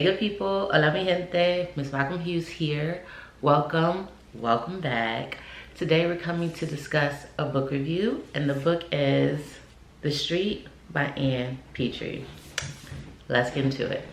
Hey good people, hola mi gente, MsMalcolmHughes here. Welcome back. Today we're coming to discuss a book review, and the book is The Street by Ann Petry. Let's get into it.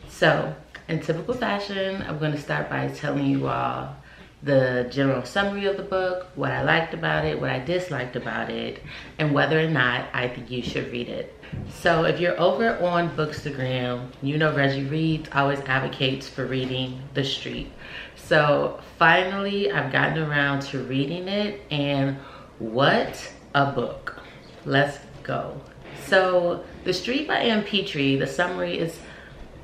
So, in typical fashion, I'm going to start by telling you all the general summary of the book, what I liked about it, what I disliked about it, and whether or not I think you should read it. So if you're over on Bookstagram, you know Reggie Reads always advocates for reading The Street. So finally, I've gotten around to reading it, and what a book. Let's go. So The Street by Ann Petry, the summary is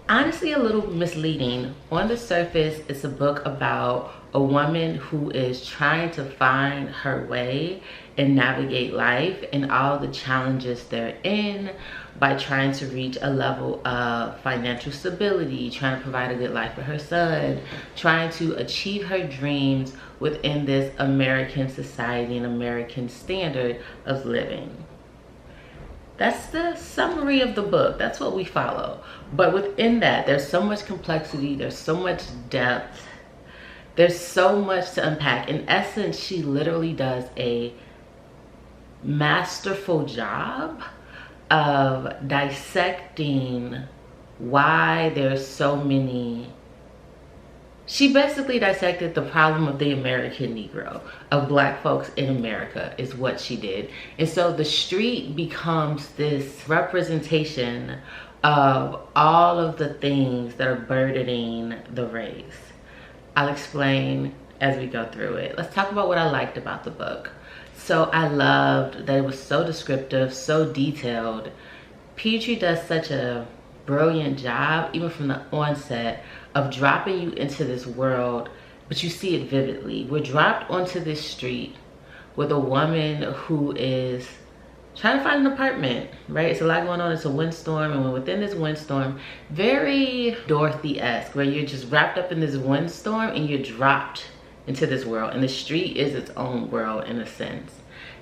honestly a little misleading. On the surface, it's a book about a woman who is trying to find her way and navigate life and all the challenges they're in by trying to reach a level of financial stability, trying to provide a good life for her son, trying to achieve her dreams within this American society and American standard of living. That's the summary of the book. That's what we follow. But within that, there's so much complexity, there's so much depth, there's so much to unpack. In essence, she literally does a masterful job of dissecting why there's so many. She basically dissected the problem of the American Negro, of Black folks in America, is what she did. And so The Street becomes this representation of all of the things that are burdening the race. I'll explain as we go through it. Let's talk about what I liked about the book. So I loved that it was so descriptive, so detailed. Petry does such a brilliant job, even from the onset, of dropping you into this world, but you see it vividly. We're dropped onto this street with a woman who is trying to find an apartment, right? It's a lot going on. It's a windstorm, and within this windstorm, very Dorothy-esque, where you're just wrapped up in this windstorm and you're dropped into this world, and the street is its own world in a sense.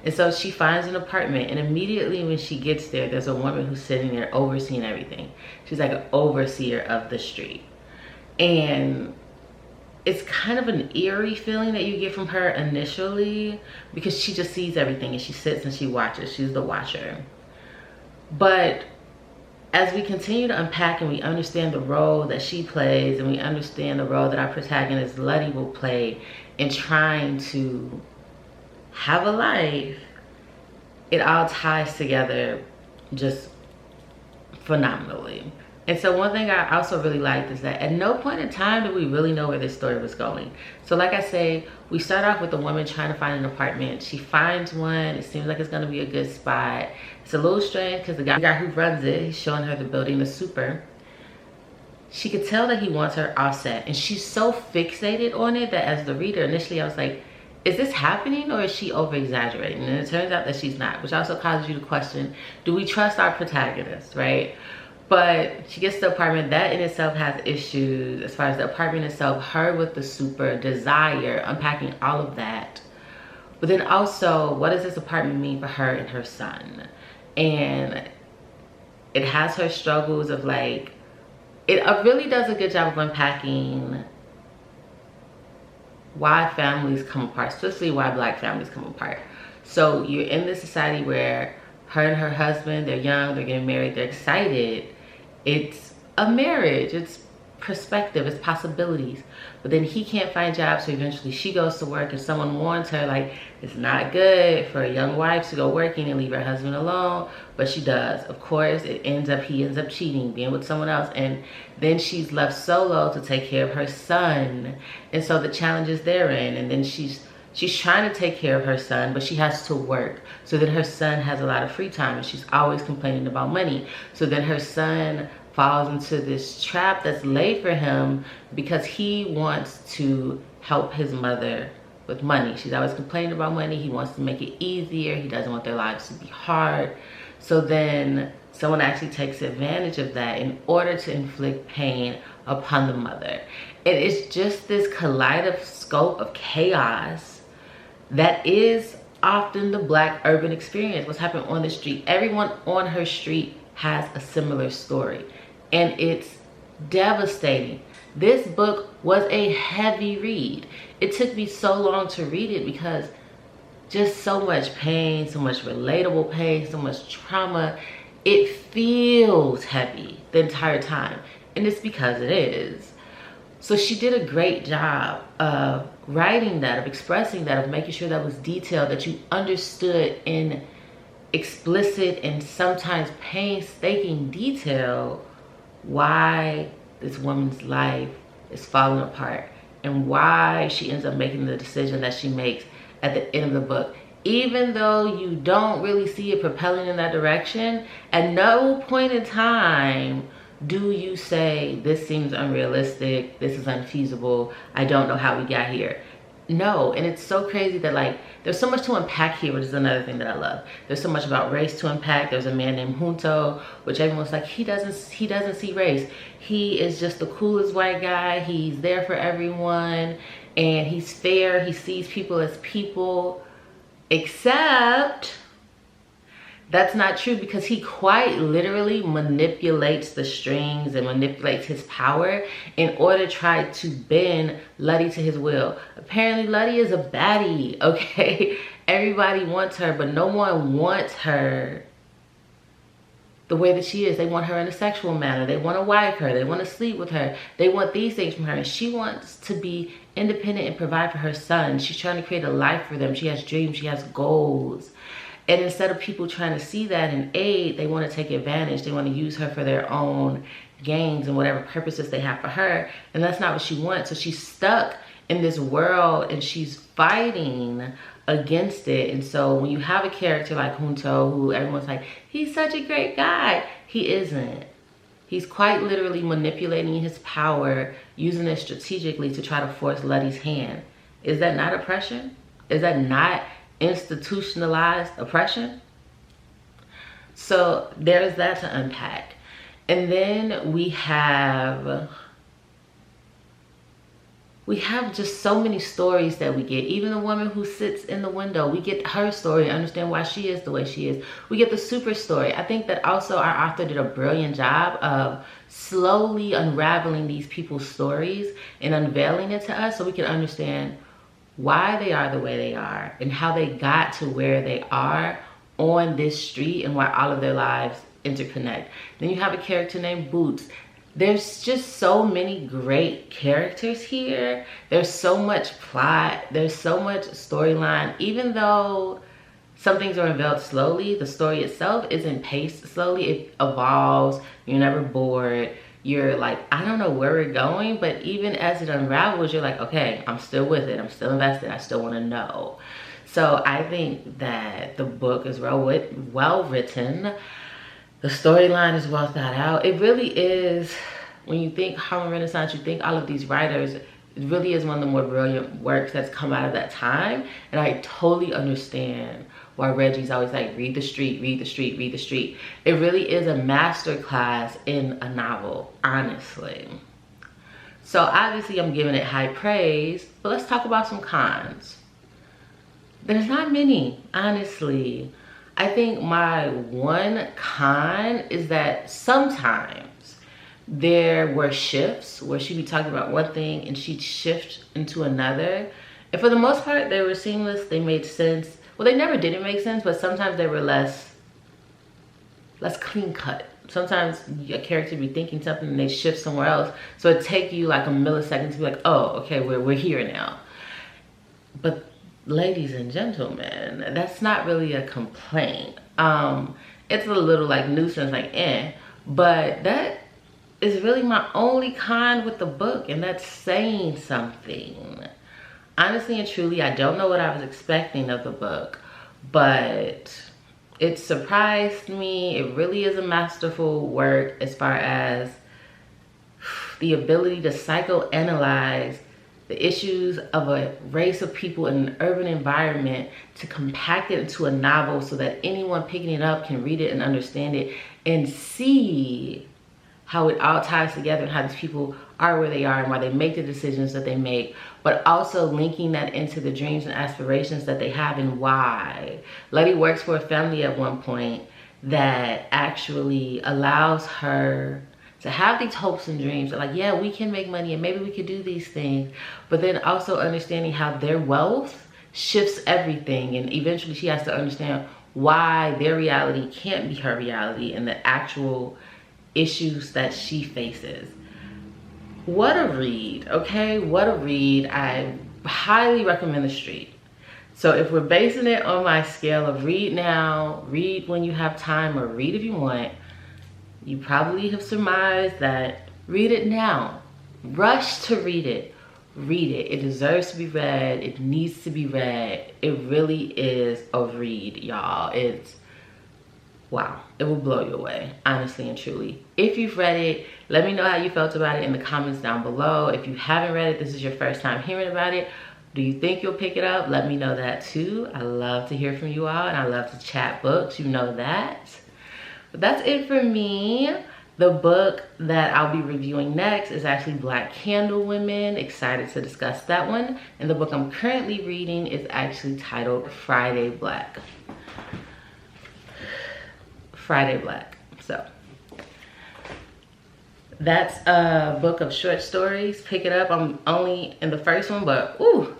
And so she finds an apartment, and immediately when she gets there, there's a woman who's sitting there overseeing everything. She's like an overseer of the street. And it's kind of an eerie feeling that you get from her initially, because she just sees everything and she sits and she watches. She's the watcher. But as we continue to unpack and we understand the role that she plays, and we understand the role that our protagonist Letty will play in trying to have a life, it all ties together just phenomenally. And so one thing I also really liked is that at no point in time did we really know where this story was going. So like I say, we start off with a woman trying to find an apartment. She finds one. It seems like it's going to be a good spot. It's a little strange because the guy who runs it, he's showing her the building, the super. She could tell that he wants her offset, and she's so fixated on it that as the reader, initially I was like, is this happening or is she over exaggerating? And it turns out that she's not, which also causes you to question, do we trust our protagonist, right? But she gets the apartment. That in itself has issues as far as the apartment itself, her with the super desire, unpacking all of that. But then also, what does this apartment mean for her and her son? And it has her struggles of like, it really does a good job of unpacking why families come apart, especially why Black families come apart. So you're in this society where her and her husband, they're young, they're getting married, they're excited. It's a marriage, it's perspective, it's possibilities. But then he can't find jobs, so eventually she goes to work, and someone warns her like, it's not good for a young wife to go working and leave her husband alone, but she does. Of course, he ends up cheating, being with someone else, and then she's left solo to take care of her son. And so the challenges therein, and then she's trying to take care of her son, but she has to work. So then her son has a lot of free time, and she's always complaining about money. So then her son falls into this trap that's laid for him because he wants to help his mother with money. She's always complaining about money. He wants to make it easier. He doesn't want their lives to be hard. So then someone actually takes advantage of that in order to inflict pain upon the mother. And it's just this kaleidoscope of chaos that is often the Black urban experience. What's happening on the street. Everyone on her street has a similar story, and it's devastating. This book was a heavy read. It took me so long to read it because just so much pain, so much relatable pain, so much trauma. It feels heavy the entire time, and it's because it is. So she did a great job of writing that, of expressing that, of making sure that was detailed, that you understood in explicit and sometimes painstaking detail why this woman's life is falling apart and why she ends up making the decision that she makes at the end of the book. Even though you don't really see it propelling in that direction, at no point in time do you say, this seems unrealistic, this is unfeasible, I don't know how we got here. No, and it's so crazy that like, there's so much to unpack here, which is another thing that I love. There's so much about race to unpack. There's a man named Junto, which everyone's like, he doesn't see race. He is just the coolest white guy. He's there for everyone, and he's fair. He sees people as people, except that's not true, because he quite literally manipulates the strings and manipulates his power in order to try to bend Letty to his will. Apparently Letty is a baddie, okay? Everybody wants her, but no one wants her the way that she is. They want her in a sexual manner. They want to wife her. They want to sleep with her. They want these things from her. And she wants to be independent and provide for her son. She's trying to create a life for them. She has dreams. She has goals. And instead of people trying to see that and aid, they want to take advantage. They want to use her for their own gains and whatever purposes they have for her. And that's not what she wants. So she's stuck in this world and she's fighting against it. And so when you have a character like Junto, who everyone's like, he's such a great guy, he isn't. He's quite literally manipulating his power, using it strategically to try to force Letty's hand. Is that not oppression? Is that not institutionalized oppression? So there's that to unpack. And then we have just so many stories that we get. Even the woman who sits in the window, we get her story, understand why she is the way she is. We get the super story. I think that also our author did a brilliant job of slowly unraveling these people's stories and unveiling it to us so we can understand why they are the way they are and how they got to where they are on this street and why all of their lives interconnect. Then you have a character named Boots. There's just so many great characters here. There's so much plot. There's so much storyline. Even though some things are unveiled slowly, the story itself isn't paced slowly. It evolves. You're never bored. You're like, I don't know where we're going, but even as it unravels, you're like, okay, I'm still with it. I'm still invested. I still want to know. So I think that the book is well written. The storyline is well thought out. It really is, when you think Harlem Renaissance, you think all of these writers, it really is one of the more brilliant works that's come out of that time. And I totally understand why Reggie's always like, read the street, read the street, read the street. It really is a masterclass in a novel, honestly. So obviously I'm giving it high praise, but let's talk about some cons. There's not many, honestly. I think my one con is that sometimes there were shifts where she'd be talking about one thing and she'd shift into another. And for the most part, they were seamless. They made sense. Well, they never didn't make sense, but sometimes they were less clean cut. Sometimes a character would be thinking something and they shift somewhere else. So it'd take you like a millisecond to be like, oh, okay, we're here now. But ladies and gentlemen, that's not really a complaint. It's a little like nuisance, like but that is really my only con with the book, and that's saying something. Honestly and truly, I don't know what I was expecting of the book, but it surprised me. It really is a masterful work as far as the ability to psychoanalyze the issues of a race of people in an urban environment, to compact it into a novel so that anyone picking it up can read it and understand it and see how it all ties together and how these people are where they are and why they make the decisions that they make, but also linking that into the dreams and aspirations that they have and why. Letty works for a family at one point that actually allows her to have these hopes and dreams that, like, yeah, we can make money and maybe we could do these things, but then also understanding how their wealth shifts everything, and eventually she has to understand why their reality can't be her reality and the actual issues that she faces. What a read, okay? What a read. I highly recommend The Street. So if we're basing it on my scale of read now, read when you have time, or read if you want, you probably have surmised that read it now. Rush to read it. Read it. It deserves to be read. It needs to be read. It really is a read, y'all. It's wow. It will blow you away, honestly and truly. If you've read it, let me know how you felt about it in the comments down below. If you haven't read it, this is your first time hearing about it, do you think you'll pick it up? Let me know that too. I love to hear from you all, and I love to chat books. You know that. But that's it for me. The book that I'll be reviewing next is actually Black Candle Women. Excited to discuss that one. And the book I'm currently reading is actually titled Friday Black. Friday Black. So that's a book of short stories. Pick it up. I'm only in the first one, but ooh,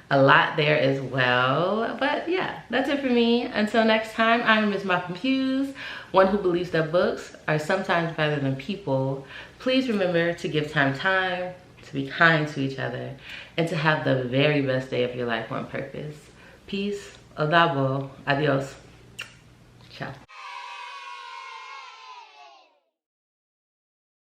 a lot there as well. But yeah, that's it for me. Until next time, I'm MsMalcolmHughes, one who believes that books are sometimes better than people. Please remember to give time, to be kind to each other, and to have the very best day of your life on purpose. Peace, odabo, adios, ciao.